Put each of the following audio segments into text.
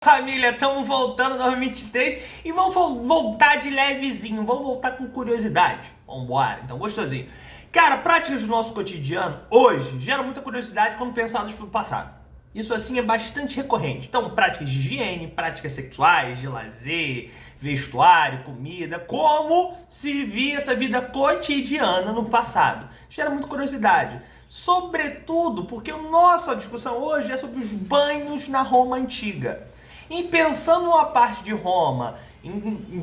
Família, estamos voltando 2023 e vamos voltar de levezinho, vamos voltar com curiosidade. Vambora, então gostosinho. Cara, práticas do nosso cotidiano hoje geram muita curiosidade quando pensadas pelo passado. Isso assim é bastante recorrente. Então, práticas de higiene, práticas sexuais, de lazer, vestuário, comida, como se vivia essa vida cotidiana no passado. Gera muita curiosidade. Sobretudo porque a nossa discussão hoje é sobre os banhos na Roma Antiga. E pensando na parte de Roma,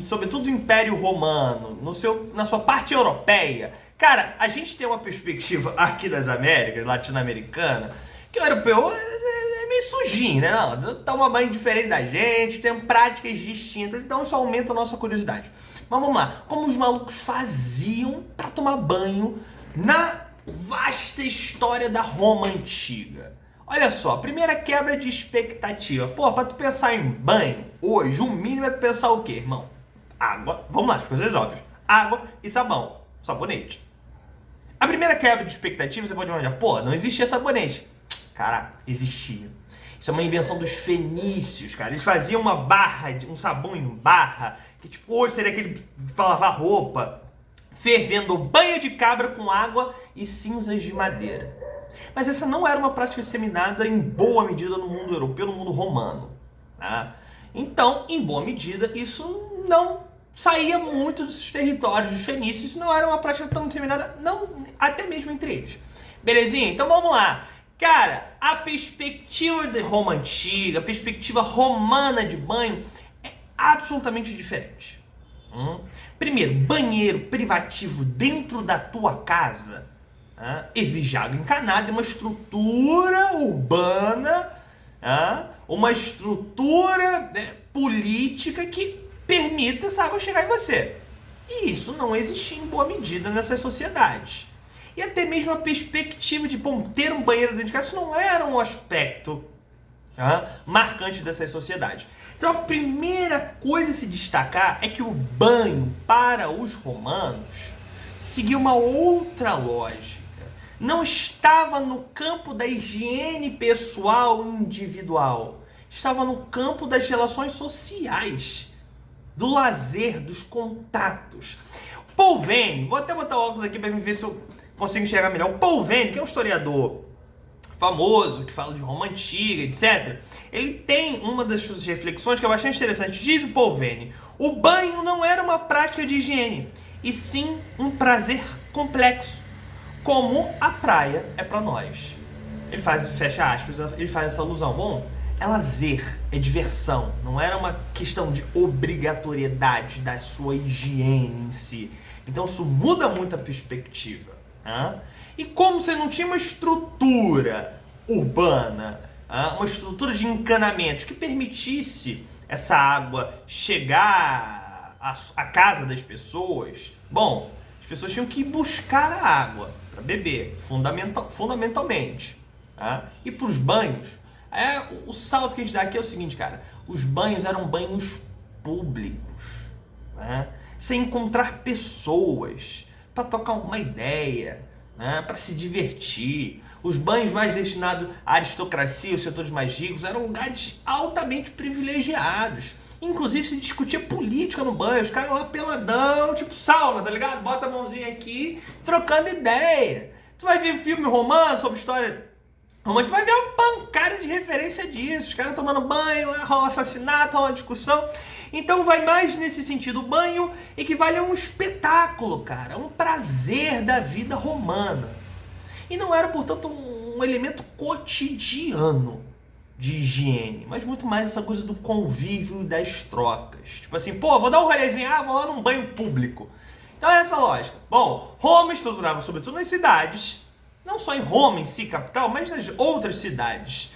sobretudo o Império Romano, na sua parte europeia, cara, a gente tem uma perspectiva aqui das Américas, latino-americana, que o europeu é meio sujinho, né? Não, toma banho diferente da gente, tem práticas distintas, então isso aumenta a nossa curiosidade. Mas vamos lá, como os malucos faziam para tomar banho na vasta história da Roma Antiga? Olha só, primeira quebra de expectativa. Pô, pra tu pensar em banho, hoje, o mínimo é tu pensar o quê, irmão? Água, vamos lá, as coisas óbvias. Água e sabão, sabonete. A primeira quebra de expectativa, você pode imaginar, pô, não existia sabonete. Cara, existia. Isso é uma invenção dos fenícios, cara. Eles faziam uma barra, um sabão em barra, que tipo, hoje seria aquele pra lavar roupa, fervendo banho de cabra com água e cinzas de madeira. Mas essa não era uma prática disseminada em boa medida no mundo europeu, no mundo romano. Tá? Então, em boa medida, isso não saía muito dos territórios dos fenícios, isso não era uma prática tão disseminada, não, até mesmo entre eles. Belezinha? Então vamos lá. Cara, a perspectiva de Roma Antiga, a perspectiva romana de banho é absolutamente diferente. Primeiro, banheiro privativo dentro da tua casa exige água encanada e uma estrutura urbana, uma estrutura política que permita essa água chegar em você. E isso não existia em boa medida nessas sociedades. E até mesmo a perspectiva de ter um banheiro dentro de casa, isso não era um aspecto marcante dessas sociedades. Então a primeira coisa a se destacar é que o banho para os romanos seguia uma outra lógica. Não estava no campo da higiene pessoal individual. Estava no campo das relações sociais, do lazer, dos contatos. Paul Venn, vou até botar óculos aqui para ver se eu consigo enxergar melhor. O Paul Venn, que é um historiador famoso, que fala de Roma Antiga, etc. Ele tem uma das suas reflexões que é bastante interessante. Diz o Paul Venn: o banho não era uma prática de higiene, e sim um prazer complexo, como a praia é para nós. Ele faz, fecha aspas, ele faz essa alusão. Bom, é lazer, é diversão, não era uma questão de obrigatoriedade da sua higiene em si. Então isso muda muito a perspectiva. E como você não tinha uma estrutura urbana, uma estrutura de encanamentos que permitisse essa água chegar à casa das pessoas, bom, as pessoas tinham que ir buscar a água para beber, fundamentalmente. E para os banhos, o salto que a gente dá aqui é o seguinte, cara: os banhos eram banhos públicos, sem encontrar pessoas para trocar uma ideia, para se divertir. Os banhos mais destinados à aristocracia, os setores mais ricos, eram lugares altamente privilegiados. Inclusive se discutia política no banho, os caras lá peladão, tipo sauna, tá ligado? Bota a mãozinha aqui, trocando ideia. Tu vai ver filme romano sobre história romana, tu vai ver uma pancada de referência disso. Os caras tomando banho, rola assassinato, rola discussão. Então vai mais nesse sentido. O banho equivale a um espetáculo, cara, um prazer da vida romana. E não era, portanto, um elemento cotidiano de higiene, mas muito mais essa coisa do convívio e das trocas. Tipo assim, pô, vou dar um rolezinho, vou lá num banho público. Então é essa a lógica. Bom, Roma estruturava sobretudo nas cidades, não só em Roma em si, capital, mas nas outras cidades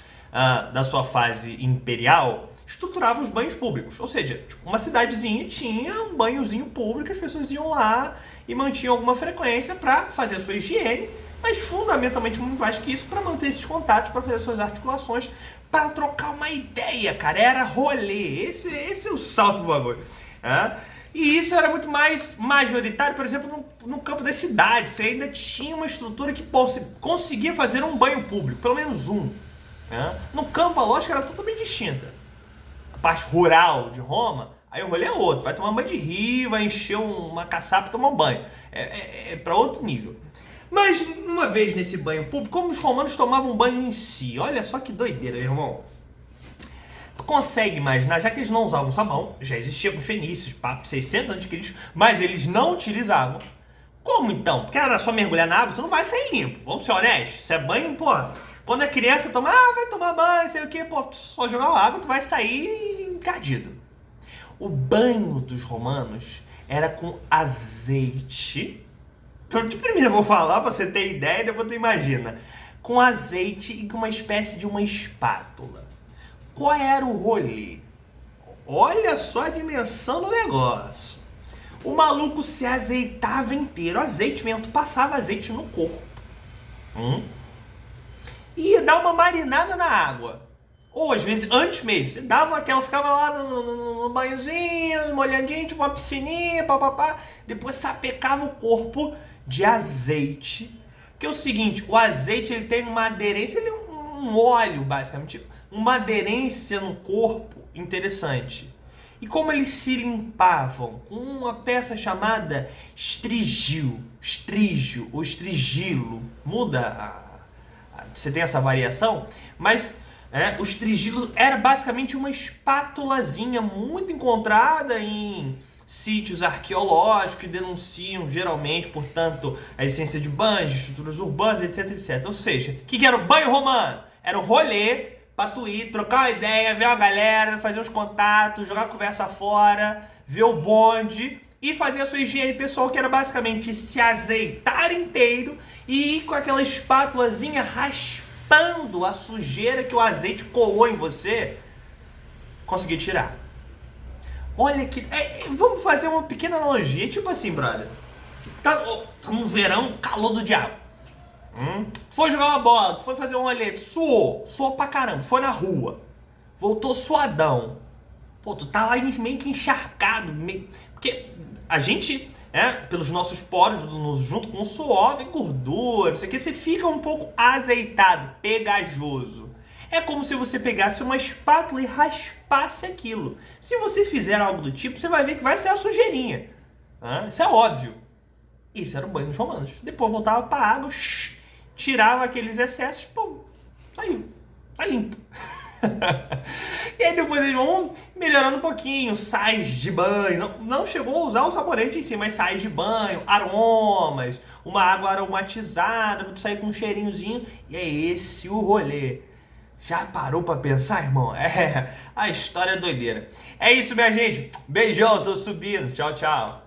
da sua fase imperial, estruturava os banhos públicos. Ou seja, tipo, uma cidadezinha tinha um banhozinho público, as pessoas iam lá e mantinham alguma frequência para fazer a sua higiene, mas fundamentalmente muito mais que isso, para manter esses contatos, para fazer suas articulações, para trocar uma ideia, cara. Era rolê. Esse é o salto do bagulho. E isso era muito mais majoritário, por exemplo, no campo das cidades. Você ainda tinha uma estrutura que conseguia fazer um banho público, pelo menos um. No campo, a lógica era totalmente distinta. parte rural de Roma, aí o rolê é outro. Vai tomar banho de rio, vai encher uma caçapa e tomar um banho. É para outro nível. Mas, uma vez nesse banho público, como os romanos tomavam banho em si, olha só que doideira, meu irmão. Tu consegue imaginar, já que eles não usavam sabão, já existia com os fenícios, papo 600 a.C., mas eles não utilizavam. Como então? Porque era só mergulhar na água, você não vai sair limpo. Vamos ser honestos. Se é banho, pô, quando é criança, toma, vai tomar banho, sei o que, pô, só jogar água, tu vai sair encardido. O banho dos romanos era com azeite. De primeiro eu vou falar pra você ter ideia, depois tu imagina. Com azeite e com uma espécie de uma espátula. Qual era o rolê? Olha só a dimensão do negócio. O maluco se azeitava inteiro. Azeite mesmo, tu passava azeite no corpo. E ia dar uma marinada na água. Ou às vezes antes mesmo. Você dava aquela, ficava lá no banhozinho, molhadinho, tipo uma piscininha, papapá. Depois sapecava o corpo de azeite. Porque é o seguinte, o azeite ele tem uma aderência, ele é um óleo basicamente, uma aderência no corpo interessante. E como eles se limpavam? Com uma peça chamada estrígio ou estrigilo. Muda, você tem essa variação, mas o estrigilo era basicamente uma espátulazinha muito encontrada em sítios arqueológicos que denunciam geralmente, portanto, a essência de banhos, de estruturas urbanas, etc, etc. Ou seja, o que era o banho romano? Era o rolê pra tu ir, trocar uma ideia, ver uma galera, fazer uns contatos, jogar a conversa fora, ver o bonde e fazer a sua higiene pessoal, que era basicamente se azeitar inteiro e ir com aquela espátulazinha raspando a sujeira que o azeite colou em você, conseguir tirar. Olha que... vamos fazer uma pequena analogia, tipo assim, brother. Tá no verão, calor do diabo. Foi jogar uma bola, foi fazer um rolê, suou pra caramba, foi na rua, voltou suadão. Pô, tu tá lá meio que encharcado, porque a gente, pelos nossos poros, junto com o suor, vem gordura, isso aqui, você fica um pouco azeitado, pegajoso. É como se você pegasse uma espátula e raspasse aquilo. Se você fizer algo do tipo, você vai ver que vai ser a sujeirinha. Isso é óbvio. Isso era o banho dos romanos. Depois voltava pra água, tirava aqueles excessos, pô, saiu, tá limpo. E aí depois eles vão melhorando um pouquinho, sais de banho, não chegou a usar o sabonete em si, mas sais de banho, aromas, uma água aromatizada pra tu sair com um cheirinhozinho, e é esse o rolê. Já parou pra pensar, irmão? A história é doideira. É isso, minha gente, beijão, tô subindo, tchau, tchau.